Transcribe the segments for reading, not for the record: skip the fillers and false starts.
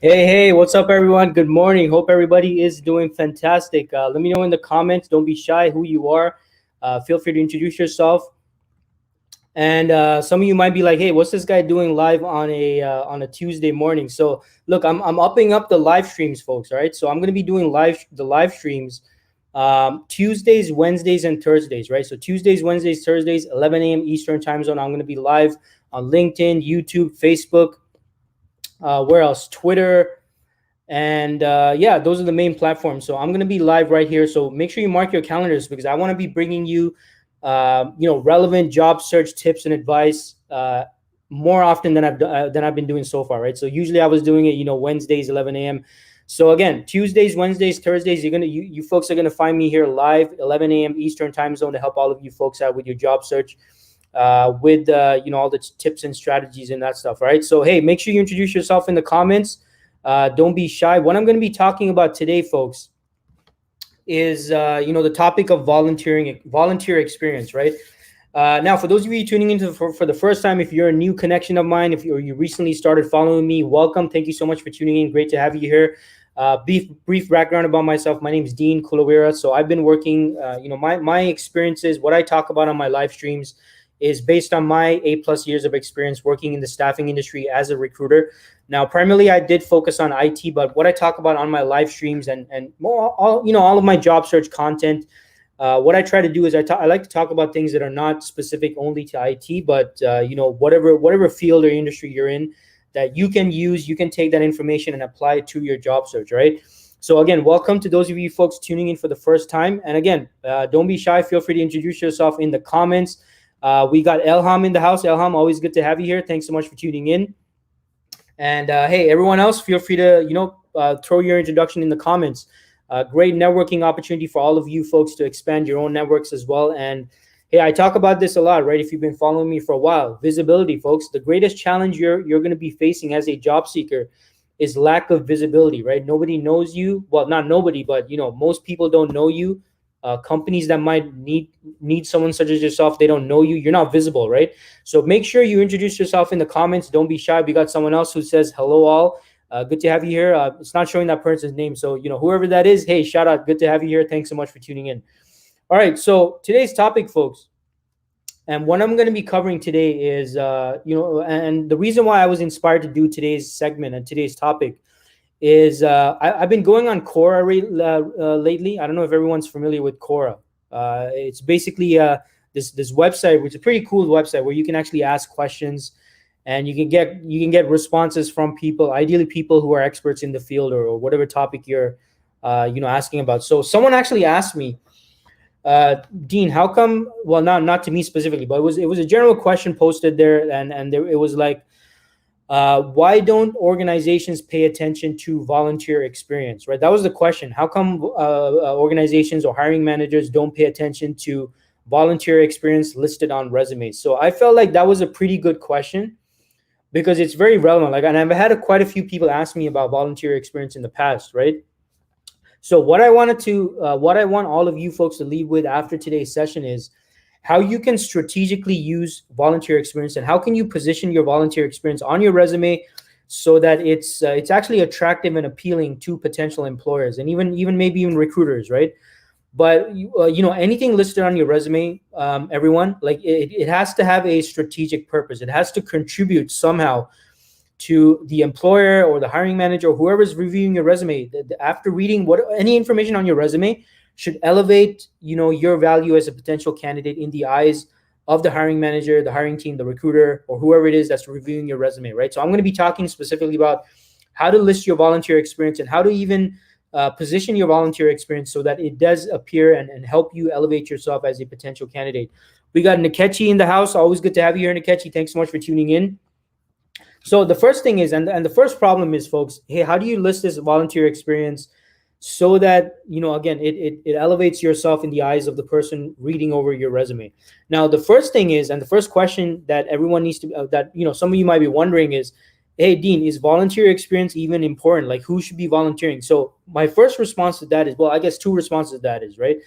Hey, what's up, everyone? Good morning. Hope everybody is doing fantastic. Let me know in the comments. Don't be shy who you are. Feel free to introduce yourself. And some of you might be like, "Hey, what's this guy doing live on a Tuesday morning?" So look, I'm upping up the live streams, folks. All right, so I'm going to be doing the live streams Tuesdays, Wednesdays, and Thursdays. Right, so Tuesdays, Wednesdays, Thursdays, 11 a.m. Eastern time zone. I'm going to be live on LinkedIn, YouTube, Facebook. Where else? Twitter. And yeah, those are the main platforms. So I'm going to be live right here. So make sure you mark your calendars because I want to be bringing you, relevant job search tips and advice more often than I've been doing so far, right? So usually I was doing it, Wednesdays, 11 a.m. So again, Tuesdays, Wednesdays, Thursdays, you folks are gonna find me here live, 11 a.m. Eastern time zone to help all of you folks out with your job search. With all the tips and strategies and that stuff, right? So hey, make sure you introduce yourself in the comments. Don't be shy. What I'm going to be talking about today, folks, is the topic of volunteer experience, right? Now, for those of you tuning in for the first time, if you're a new connection of mine, if you recently started following me, welcome. Thank you so much for tuning in. Great to have you here. Brief background about myself. My name is Dean Kulaweera. So I've been working, my experiences, what I talk about on my live streams is based on my 8+ years of experience working in the staffing industry as a recruiter. Now, primarily, I did focus on IT, but what I talk about on my live streams and more, all of my job search content, what I try to do is I like to talk about things that are not specific only to IT, but whatever field or industry you're in that you can use, you can take that information and apply it to your job search, right? So again, welcome to those of you folks tuning in for the first time. And again, don't be shy. Feel free to introduce yourself in the comments. We got Elham in the house. Elham, always good to have you here. Thanks so much for tuning in. And hey, everyone else, feel free to throw your introduction in the comments. Great networking opportunity for all of you folks to expand your own networks as well. And hey, I talk about this a lot, right? If you've been following me for a while, visibility, folks. The greatest challenge you're going to be facing as a job seeker is lack of visibility, right? Nobody knows you. Well, not nobody, but most people don't know you. Companies that might need someone such as yourself, they don't know you. You're not visible, right? So make sure you introduce yourself in the comments. Don't be shy. We got someone else who says hello all. Good to have you here. It's not showing that person's name, so whoever that is, hey, shout out. Good to have you here. Thanks so much for tuning in. All right, so today's topic, folks, and what I'm going to be covering today is and the reason why I was inspired to do today's segment and today's topic is I've been going on Quora lately. I don't know if everyone's familiar with Quora. It's basically this website, which is a pretty cool website where you can actually ask questions and you can get responses from people, ideally people who are experts in the field or whatever topic you're asking about. So someone actually asked me, Dean, how come? Well, not to me specifically, but it was a general question posted there, and it was like, why don't organizations pay attention to volunteer experience, right? That was the question. How come organizations or hiring managers don't pay attention to volunteer experience listed on resumes? So I felt like that was a pretty good question because it's very relevant. And I've had quite a few people ask me about volunteer experience in the past, right? So what I want all of you folks to leave with after today's session is how you can strategically use volunteer experience and how can you position your volunteer experience on your resume so that it's actually attractive and appealing to potential employers and even maybe even recruiters, right? But anything listed on your resume, everyone, like it has to have a strategic purpose. It has to contribute somehow to the employer or the hiring manager or whoever's reviewing your resume. After reading what any information on your resume should elevate, your value as a potential candidate in the eyes of the hiring manager, the hiring team, the recruiter, or whoever it is that's reviewing your resume, right? So I'm going to be talking specifically about how to list your volunteer experience and how to even position your volunteer experience so that it does appear and help you elevate yourself as a potential candidate. We got Nkechi in the house. Always good to have you here, Nkechi. Thanks so much for tuning in. So the first thing is, and the first problem is, folks, hey, how do you list this volunteer experience so that, again, it elevates yourself in the eyes of the person reading over your resume? Now, the first thing is, and the first question that everyone needs to, some of you might be wondering is, hey, Dean, is volunteer experience even important? Like, who should be volunteering? So my first response to that is, well, I guess two responses to that is, right?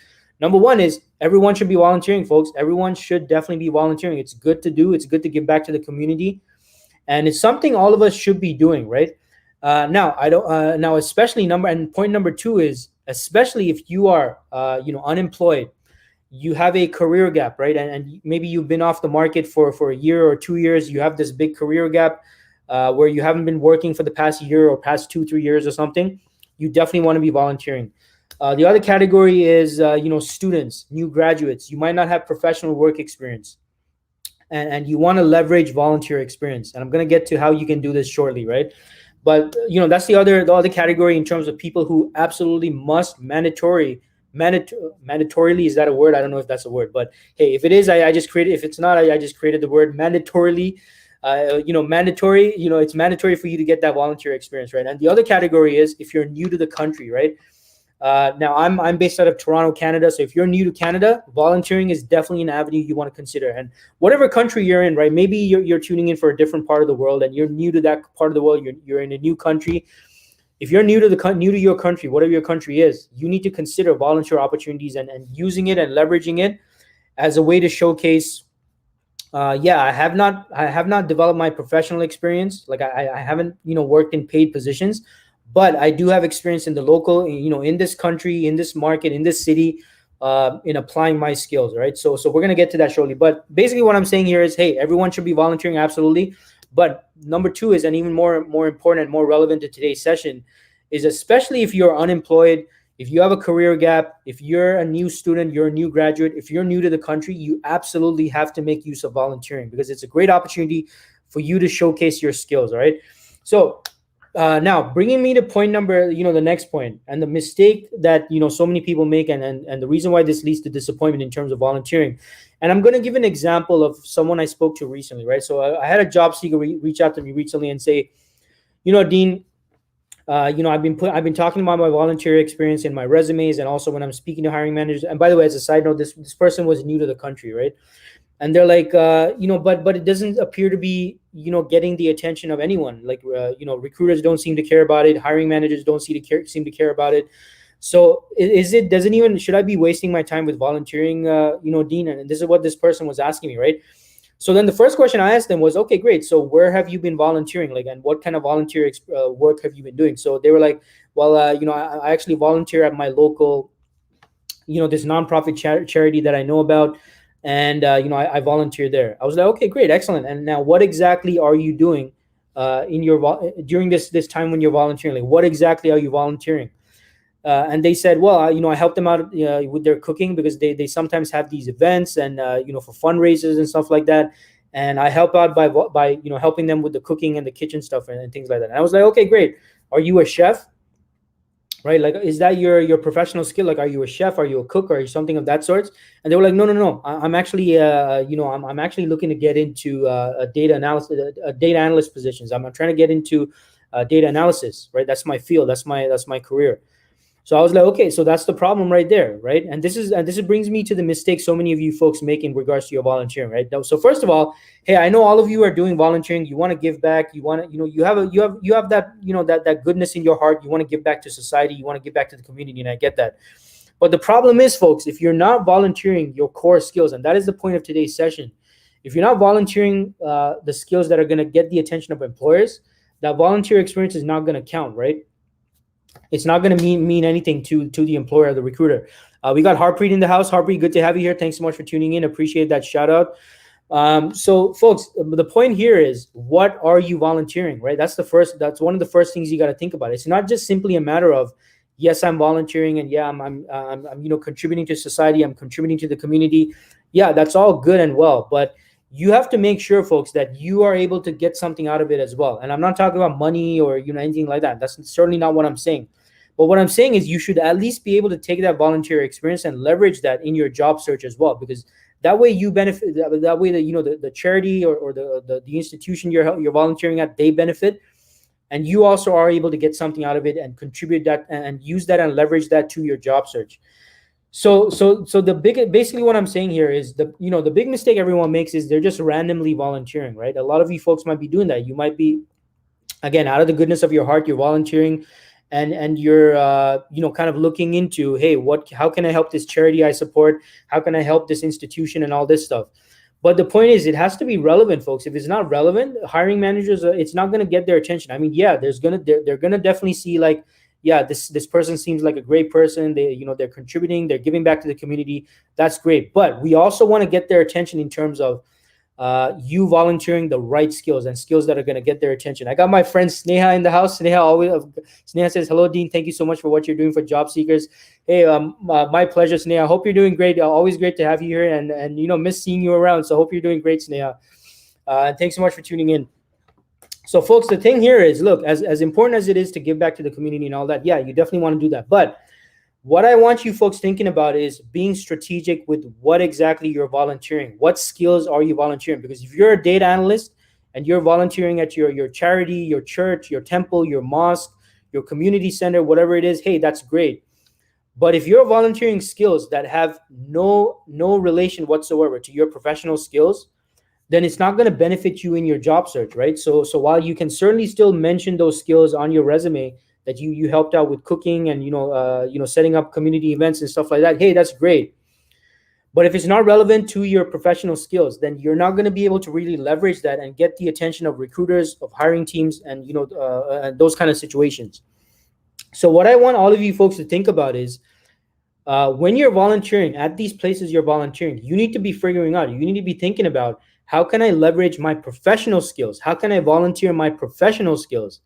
Number one is everyone should be volunteering, folks. Everyone should definitely be volunteering. It's good to do. It's good to give back to the community. And it's something all of us should be doing, right? Now, especially point number two is, especially if you are, unemployed, you have a career gap, right? And maybe you've been off the market for a year or 2 years. You have this big career gap where you haven't been working for the past year or past 2-3 years or something. You definitely want to be volunteering. The other category is, students, new graduates. You might not have professional work experience. And you want to leverage volunteer experience. And I'm going to get to how you can do this shortly, right? But, that's the other category in terms of people who absolutely must mandatorily, is that a word? I don't know if that's a word, but hey, if it is, I just created, if it's not, I just created the word mandatorily. Mandatory, it's mandatory for you to get that volunteer experience, right? And the other category is if you're new to the country, right? Now I'm based out of Toronto, Canada. So if you're new to Canada, volunteering is definitely an avenue you want to consider. And whatever country you're in, right? Maybe you're tuning in for a different part of the world and you're new to that part of the world. You're in a new country. If you're new to your country, whatever your country is, you need to consider volunteer opportunities and using it and leveraging it as a way to showcase. I have not developed my professional experience. Like I haven't, worked in paid positions. But I do have experience in the local, in this country, in this market, in this city, in applying my skills, right? So we're going to get to that shortly. But basically what I'm saying here is, hey, everyone should be volunteering, absolutely. But number two is, and even more important and more relevant to today's session, is especially if you're unemployed, if you have a career gap, if you're a new student, you're a new graduate, if you're new to the country, you absolutely have to make use of volunteering because it's a great opportunity for you to showcase your skills, all right? So now bringing me to point number, the next point and the mistake that, so many people make and the reason why this leads to disappointment in terms of volunteering. And I'm going to give an example of someone I spoke to recently, right? So I had a job seeker reach out to me recently and say, Dean, I've been talking about my volunteer experience in my resumes and also when I'm speaking to hiring managers. And by the way, as a side note, this person was new to the country, right? And they're like, but it doesn't appear to be, getting the attention of anyone. Like, recruiters don't seem to care about it. Hiring managers don't seem to care about it. So should I be wasting my time with volunteering, Dean? And this is what this person was asking me, right? So then the first question I asked them was, okay, great. So where have you been volunteering? Like, and what kind of volunteer work have you been doing? So they were like, well, I actually volunteer at my local, this nonprofit charity that I know about. And, I volunteer there. I was like, okay, great. Excellent. And now what exactly are you doing during this time when you're volunteering? Like, what exactly are you volunteering? And they said, well, I help them out with their cooking because they sometimes have these events and, for fundraisers and stuff like that. And I help out by helping them with the cooking and the kitchen stuff and things like that. And I was like, okay, great. Are you a chef? Right? Like, is that your professional skill? Like, are you a chef? Are you a cook? Or are you something of that sort? And they were like, no. I'm actually, I'm actually looking to get into a data analyst positions. I'm trying to get into data analysis, right? That's my field. That's my career. So I was like, okay, so that's the problem right there, right? And this brings me to the mistake so many of you folks make in regards to your volunteering, right? So first of all, hey, I know all of you are doing volunteering. You want to give back. You want to, you have that, that goodness in your heart. You want to give back to society. You want to give back to the community, and I get that. But the problem is, folks, if you're not volunteering your core skills, and that is the point of today's session, if you're not volunteering the skills that are going to get the attention of employers, that volunteer experience is not going to count, right? It's not going to mean anything to the employer or the recruiter. We got Harpreet in the house. Harpreet, good to have you here. Thanks so much for tuning in. Appreciate that shout out. So folks, the point here is, what are you volunteering, right? That's one of the first things you got to think about. It's not just simply a matter of, yes, I'm volunteering, and yeah, I'm contributing to society, I'm contributing to the community. Yeah, that's all good and well, but you have to make sure, folks, that you are able to get something out of it as well. And I'm not talking about money or anything like that. That's certainly not what I'm saying. But what I'm saying is, you should at least be able to take that volunteer experience and leverage that in your job search as well, because that way you benefit. That way that the charity, or the institution you're volunteering at, they benefit, and you also are able to get something out of it and contribute that and use that and leverage that to your job search. So the big basically what I'm saying here is, the big mistake everyone makes is they're just randomly volunteering, right? A lot of you folks might be doing that. You might be, again, out of the goodness of your heart, you're volunteering, and you're kind of looking into, hey, how can I help this charity I support, how can I help this institution, and all this stuff. But the point is, it has to be relevant, folks. If it's not relevant, hiring managers, it's not going to get their attention. I mean, yeah, they're going to definitely see, like, yeah, this person seems like a great person, they're contributing, they're giving back to the community. That's great, but we also want to get their attention in terms of you volunteering the right skills, and skills that are going to get their attention. I got my friend Sneha in the house. Sneha says, hello, Dean. Thank you so much for what you're doing for job seekers. Hey, my pleasure, Sneha. Hope you're doing great. Always great to have you here, and miss seeing you around. So hope you're doing great, Sneha. And thanks so much for tuning in. So folks, the thing here is, look, as important as it is to give back to the community and all that, yeah, you definitely want to do that. But what I want you folks thinking about is being strategic with what exactly you're volunteering. What skills are you volunteering? Because if you're a data analyst and you're volunteering at your charity, your church, your temple, your mosque, your community center, whatever it is, hey, that's great. But if you're volunteering skills that have no relation whatsoever to your professional skills, then it's not going to benefit you in your job search, right? So while you can certainly still mention those skills on your resume, that you helped out with cooking and setting up community events and stuff like that, hey, that's great. But if it's not relevant to your professional skills, then you're not going to be able to really leverage that and get the attention of recruiters, of hiring teams, and those kind of situations. So what I want all of you folks to think about is, when you're volunteering at these places you're volunteering, you need to be figuring out, you need to be thinking about, how can I leverage my professional skills? How can I volunteer my professional skills?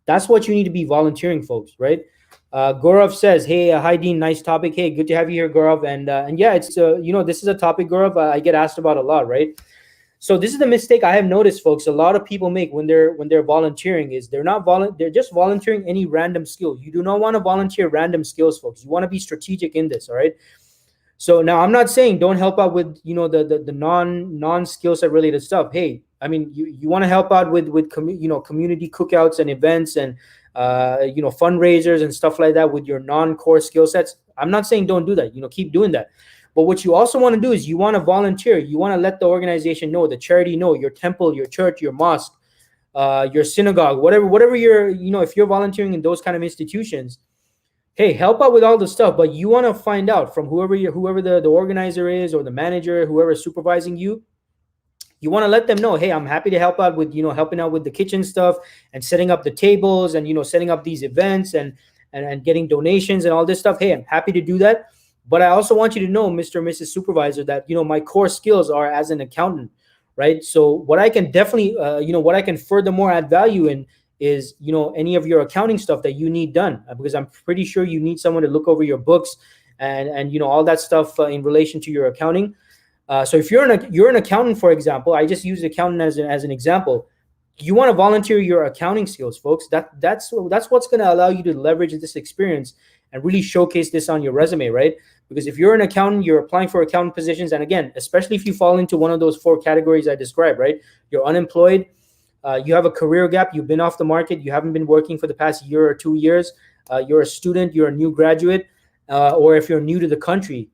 That's what you need to be volunteering, folks, right? Gaurav says, hey, hi, Dean, nice topic. Hey, good to have you here, Gaurav. And yeah, it's, this is a topic, Gaurav, I get asked about a lot, right? So this is the mistake I have noticed, folks, a lot of people make when they're volunteering is they're just volunteering any random skill. You do not want to volunteer random skills, folks. You want to be strategic in this, all right? So now I'm not saying don't help out with the non skill set related stuff. Hey, I mean, you want to help out with community cookouts and events and fundraisers and stuff like that with your non-core skill sets. I'm not saying don't do that. Keep doing that. But what you also want to do is you want to volunteer. You want to let the organization know, the charity know, your temple, your church, your mosque, your synagogue, whatever you're, if you're volunteering in those kind of institutions, hey, help out with all the stuff. But you want to find out from whoever the organizer is, or the manager, whoever is supervising you. You want to let them know, hey, I'm happy to help out with, helping out with the kitchen stuff and setting up the tables and, setting up these events and getting donations and all this stuff. Hey, I'm happy to do that. But I also want you to know, Mr. and Mrs. Supervisor, that, my core skills are as an accountant, right? So what I can definitely, what I can furthermore add value in is, any of your accounting stuff that you need done, because I'm pretty sure you need someone to look over your books and all that stuff in relation to your accounting. So if you're an accountant, for example, I just use accountant as an example. You want to volunteer your accounting skills, folks. That's what's going to allow you to leverage this experience and really showcase this on your resume, right? Because if you're an accountant, you're applying for accountant positions, and again, especially if you fall into one of those 4 categories I described, right? You're unemployed, you have a career gap, you've been off the market, you haven't been working for the past year or 2 years, you're a student, you're a new graduate, or if you're new to the country,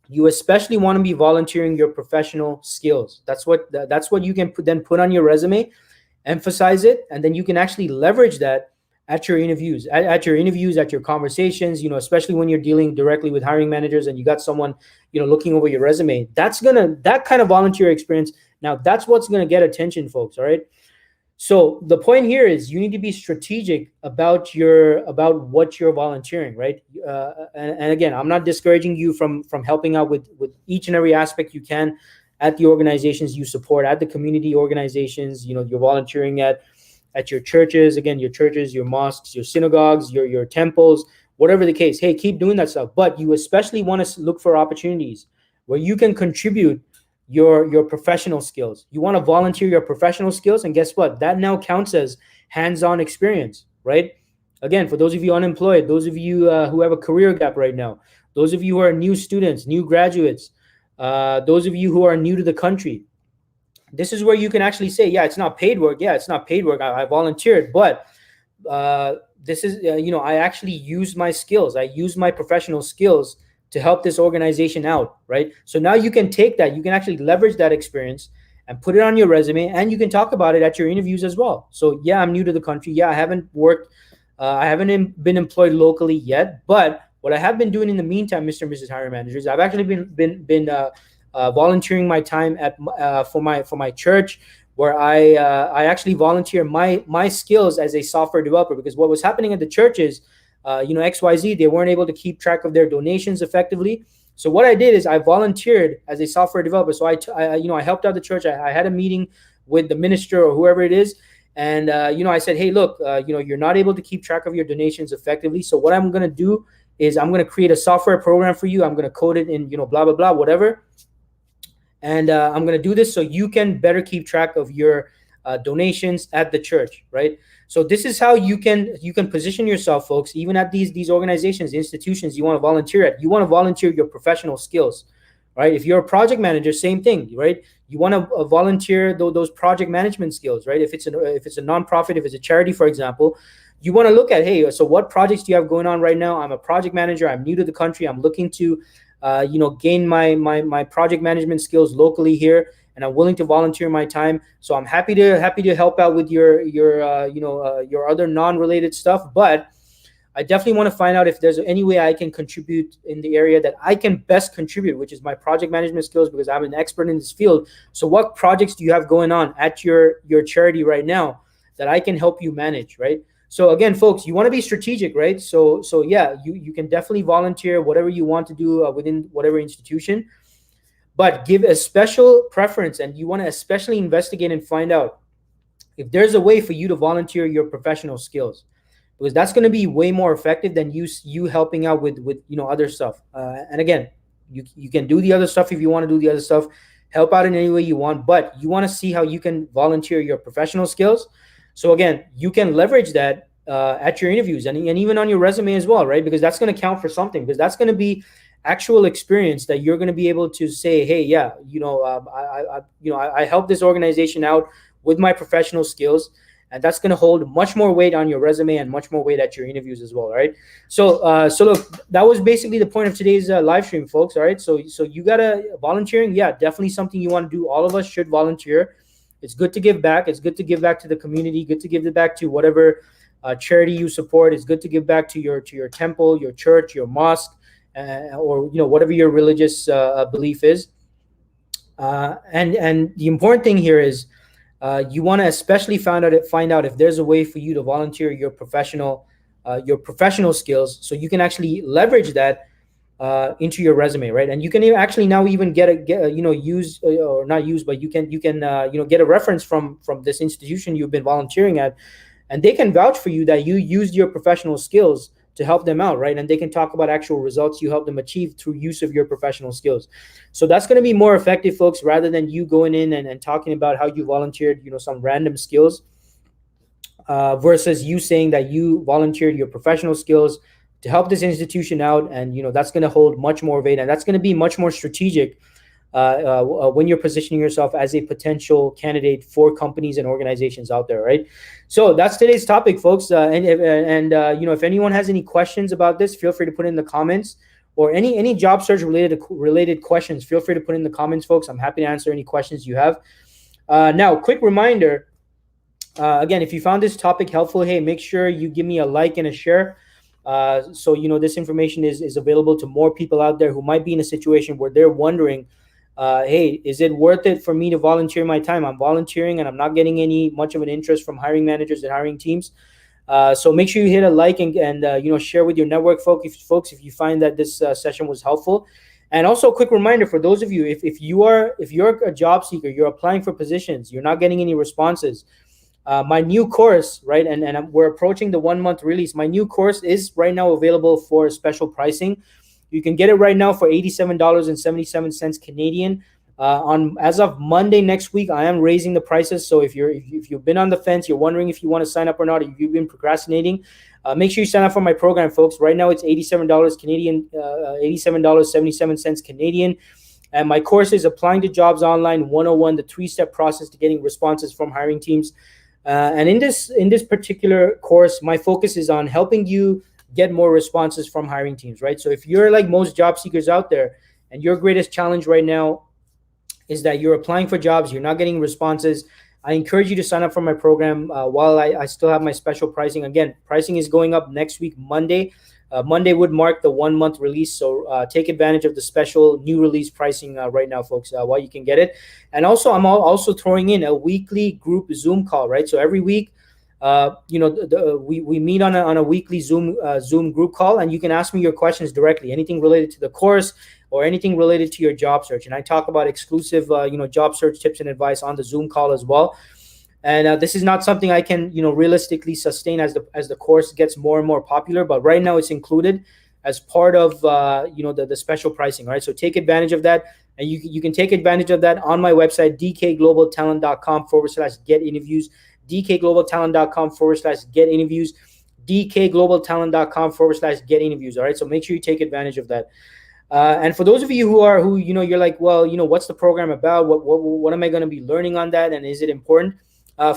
you especially want to be volunteering your professional skills. That's what you can put on your resume, emphasize it, and then you can actually leverage that at your interviews, at your conversations, especially when you're dealing directly with hiring managers and you got someone, looking over your resume. That kind of volunteer experience. Now that's what's going to get attention, folks. All right. So the point here is you need to be strategic about what you're volunteering, right? And again, I'm not discouraging you from helping out with each and every aspect you can at the organizations you support, at the community organizations. You're volunteering at your churches, again, your churches, your mosques, your synagogues, your temples, whatever the case. Hey, keep doing that stuff. But you especially want to look for opportunities where you can contribute your professional skills. You want to volunteer your professional skills, and guess what? That now counts as hands-on experience, right? Again, for those of you unemployed, those of you who have a career gap right now, those of you who are new students, new graduates, those of you who are new to the country, this is where you can actually say, yeah, it's not paid work. Yeah, it's not paid work. I volunteered, but this is, I actually used my skills. I used my professional skills to help this organization out, right? So now you can take that, you can actually leverage that experience and put it on your resume, and you can talk about it at your interviews as well. So yeah, I'm new to the country. Yeah, I haven't worked, I haven't been employed locally yet, but what I have been doing in the meantime, Mr. and Mrs. Hiring Managers, I've actually been volunteering my time at for my church, where I actually volunteer my skills as a software developer, because what was happening at the church is, XYZ, they weren't able to keep track of their donations effectively. So what I did is I volunteered as a software developer. So I helped out the church. I had a meeting with the minister or whoever it is, and I said, hey, look, you're not able to keep track of your donations effectively. So what I'm going to do is I'm going to create a software program for you. I'm going to code it in blah blah blah whatever, and I'm going to do this so you can better keep track of your donations at the church, right? So this is how you can position yourself, folks, even at these organizations, institutions you want to volunteer at. You want to volunteer your professional skills, right? If you're a project manager, same thing, right? You want to volunteer those project management skills, right? If it's a nonprofit, if it's a charity, for example, you want to look at, hey, so what projects do you have going on right now? I'm a project manager. I'm new to the country. I'm looking to gain my project management skills locally here, and I'm willing to volunteer my time. So I'm happy to help out with your other non-related stuff. But I definitely want to find out if there's any way I can contribute in the area that I can best contribute, which is my project management skills, because I'm an expert in this field. So what projects do you have going on at your charity right now that I can help you manage, right? So again, folks, you want to be strategic, right? So yeah, you can definitely volunteer whatever you want to do within whatever institution, but give a special preference, and you want to especially investigate and find out if there's a way for you to volunteer your professional skills, because that's going to be way more effective than you helping out with other stuff. And again, you can do the other stuff if you want to do the other stuff, help out in any way you want, but you want to see how you can volunteer your professional skills. So again, you can leverage that at your interviews and even on your resume as well, right? Because that's going to count for something, because that's going to be actual experience that you're going to be able to say, hey, yeah, I helped this organization out with my professional skills, and that's going to hold much more weight on your resume and much more weight at your interviews as well, right? So look, that was basically the point of today's live stream, folks. All right, so you gotta volunteering, yeah, definitely something you want to do. All of us should volunteer. It's good to give back. It's good to give back to the community. Good to give it back to whatever charity you support. It's good to give back to your temple, your church, your mosque, or whatever your religious belief is. And the important thing here is you want to especially find out if there's a way for you to volunteer your professional skills, so you can actually leverage that into your resume, right? And you can actually now even get use or not use, but you can get a reference from this institution you've been volunteering at, and they can vouch for you that you used your professional skills to help them out, right? And they can talk about actual results you help them achieve through use of your professional skills. So that's going to be more effective, folks, rather than you going in and talking about how you volunteered, some random skills, versus you saying that you volunteered your professional skills to help this institution out. And, that's going to hold much more weight, and that's going to be much more strategic when you're positioning yourself as a potential candidate for companies and organizations out there, right? So that's today's topic, folks. If anyone has any questions about this, feel free to put in the comments, or any job search related questions, feel free to put in the comments, folks. I'm happy to answer any questions you have. Now, quick reminder, again, if you found this topic helpful, hey, make sure you give me a like and a share. So this information is available to more people out there who might be in a situation where they're wondering, hey, is it worth it for me to volunteer my time? I'm volunteering and I'm not getting much of an interest from hiring managers and hiring teams. So make sure you hit a like and share with your network, folks. If you find that this session was helpful, And also a quick reminder for those of you, if you're a job seeker, you're applying for positions, you're not getting any responses. My new course, right, and we're approaching the 1 month release. My new course is right now available for special pricing. You can get it right now for $87.77 Canadian. On as of Monday next week, I am raising the prices. So if you've been on the fence, you're wondering if you want to sign up or not, if you've been procrastinating, make sure you sign up for my program, folks. Right now, it's $87 Canadian, $87.77 Canadian. And my course is Applying to Jobs Online 101, the 3-step process to getting responses from hiring teams. And in this particular course, my focus is on helping you get more responses from hiring teams, right? So if you're like most job seekers out there, and your greatest challenge right now is that you're applying for jobs, you're not getting responses, I encourage you to sign up for my program while I still have my special pricing. Again, pricing is going up next week, Monday. Monday would mark the 1 month release, so take advantage of the special new release pricing right now, folks, while you can get it. And also, I'm also throwing in a weekly group Zoom call, right? So every week, we meet on a weekly Zoom group call, and you can ask me your questions directly, anything related to the course or anything related to your job search. And I talk about exclusive, job search tips and advice on the Zoom call as well. And this is not something I can, realistically sustain as the course gets more and more popular. But right now, it's included as part of, the special pricing. All right, so take advantage of that, and you can take advantage of that on my website, dkglobaltalent.com/get interviews, dkglobaltalent.com/get interviews, dkglobaltalent.com/get interviews. All right, so make sure you take advantage of that. And for those of you who you're like, well, what's the program about? What am I going to be learning on that, and is it important?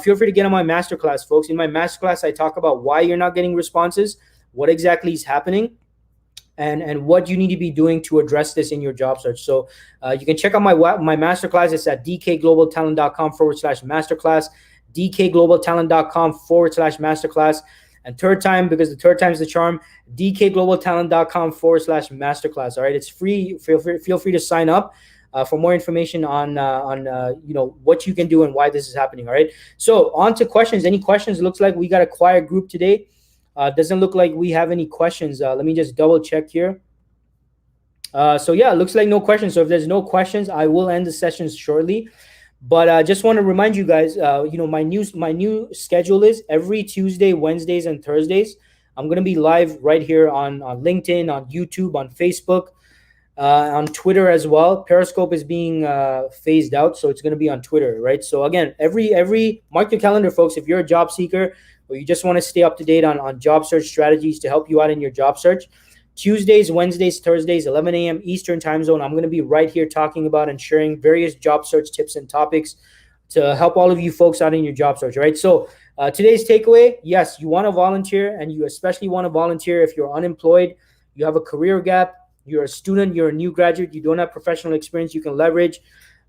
Feel free to get on my masterclass, folks. In my masterclass, I talk about why you're not getting responses, what exactly is happening, and what you need to be doing to address this in your job search. So you can check out my masterclass. It's at dkglobaltalent.com/masterclass, dkglobaltalent.com/masterclass. And third time, because the third time is the charm, dkglobaltalent.com/masterclass. All right, it's free. Feel free to sign up for more information on what you can do and why this is happening. All right, so on to questions. Any questions? Looks like we got a quiet group today. Doesn't look like we have any questions. Let me just double check here. So yeah, it looks like no questions. So if there's no questions, I will end the sessions shortly. But I just want to remind you guys, my new schedule is every Tuesday, Wednesdays, and Thursdays. I'm going to be live right here on LinkedIn, on YouTube, on Facebook, on Twitter as well. Periscope is being phased out, so it's going to be on Twitter, right? So again, every mark your calendar, folks. If you're a job seeker or you just want to stay up to date on job search strategies to help you out in your job search, Tuesdays, Wednesdays, Thursdays, 11 a.m. Eastern time zone, I'm going to be right here talking about and sharing various job search tips and topics to help all of you folks out in your job search, right? So today's takeaway, yes, you want to volunteer, and you especially want to volunteer if you're unemployed, you have a career gap, you're a student, you're a new graduate, you don't have professional experience you can leverage,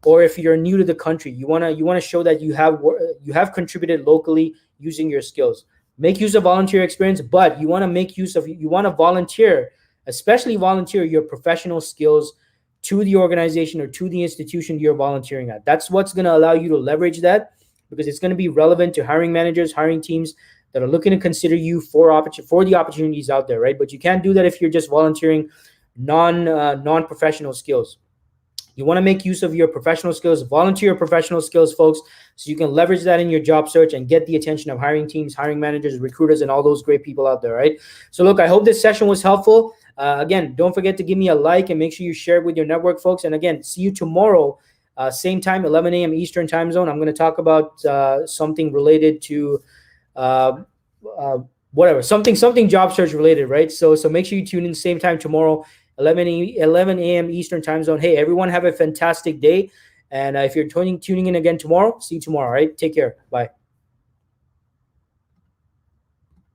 or if you're new to the country, you want to show that you have contributed locally using your skills. Make use of volunteer experience, but you want to volunteer, especially volunteer your professional skills to the organization or to the institution you're volunteering at. That's what's going to allow you to leverage that, because it's going to be relevant to hiring managers, hiring teams that are looking to consider you for the opportunities out there, right? But you can't do that if you're just volunteering non-professional skills. You want to make use of your professional skills, volunteer your professional skills, folks, so you can leverage that in your job search and get the attention of hiring teams, hiring managers, recruiters, and all those great people out there, right? So look, I hope this session was helpful. Again, don't forget to give me a like and make sure you share it with your network, folks. And again, see you tomorrow, same time, 11 a.m. Eastern time zone. I'm going to talk about something related to something job search related, right? So make sure you tune in same time tomorrow, 11 a.m. Eastern time zone. Hey, everyone, have a fantastic day. And if you're tuning in again tomorrow, see you tomorrow. All right, take care. Bye.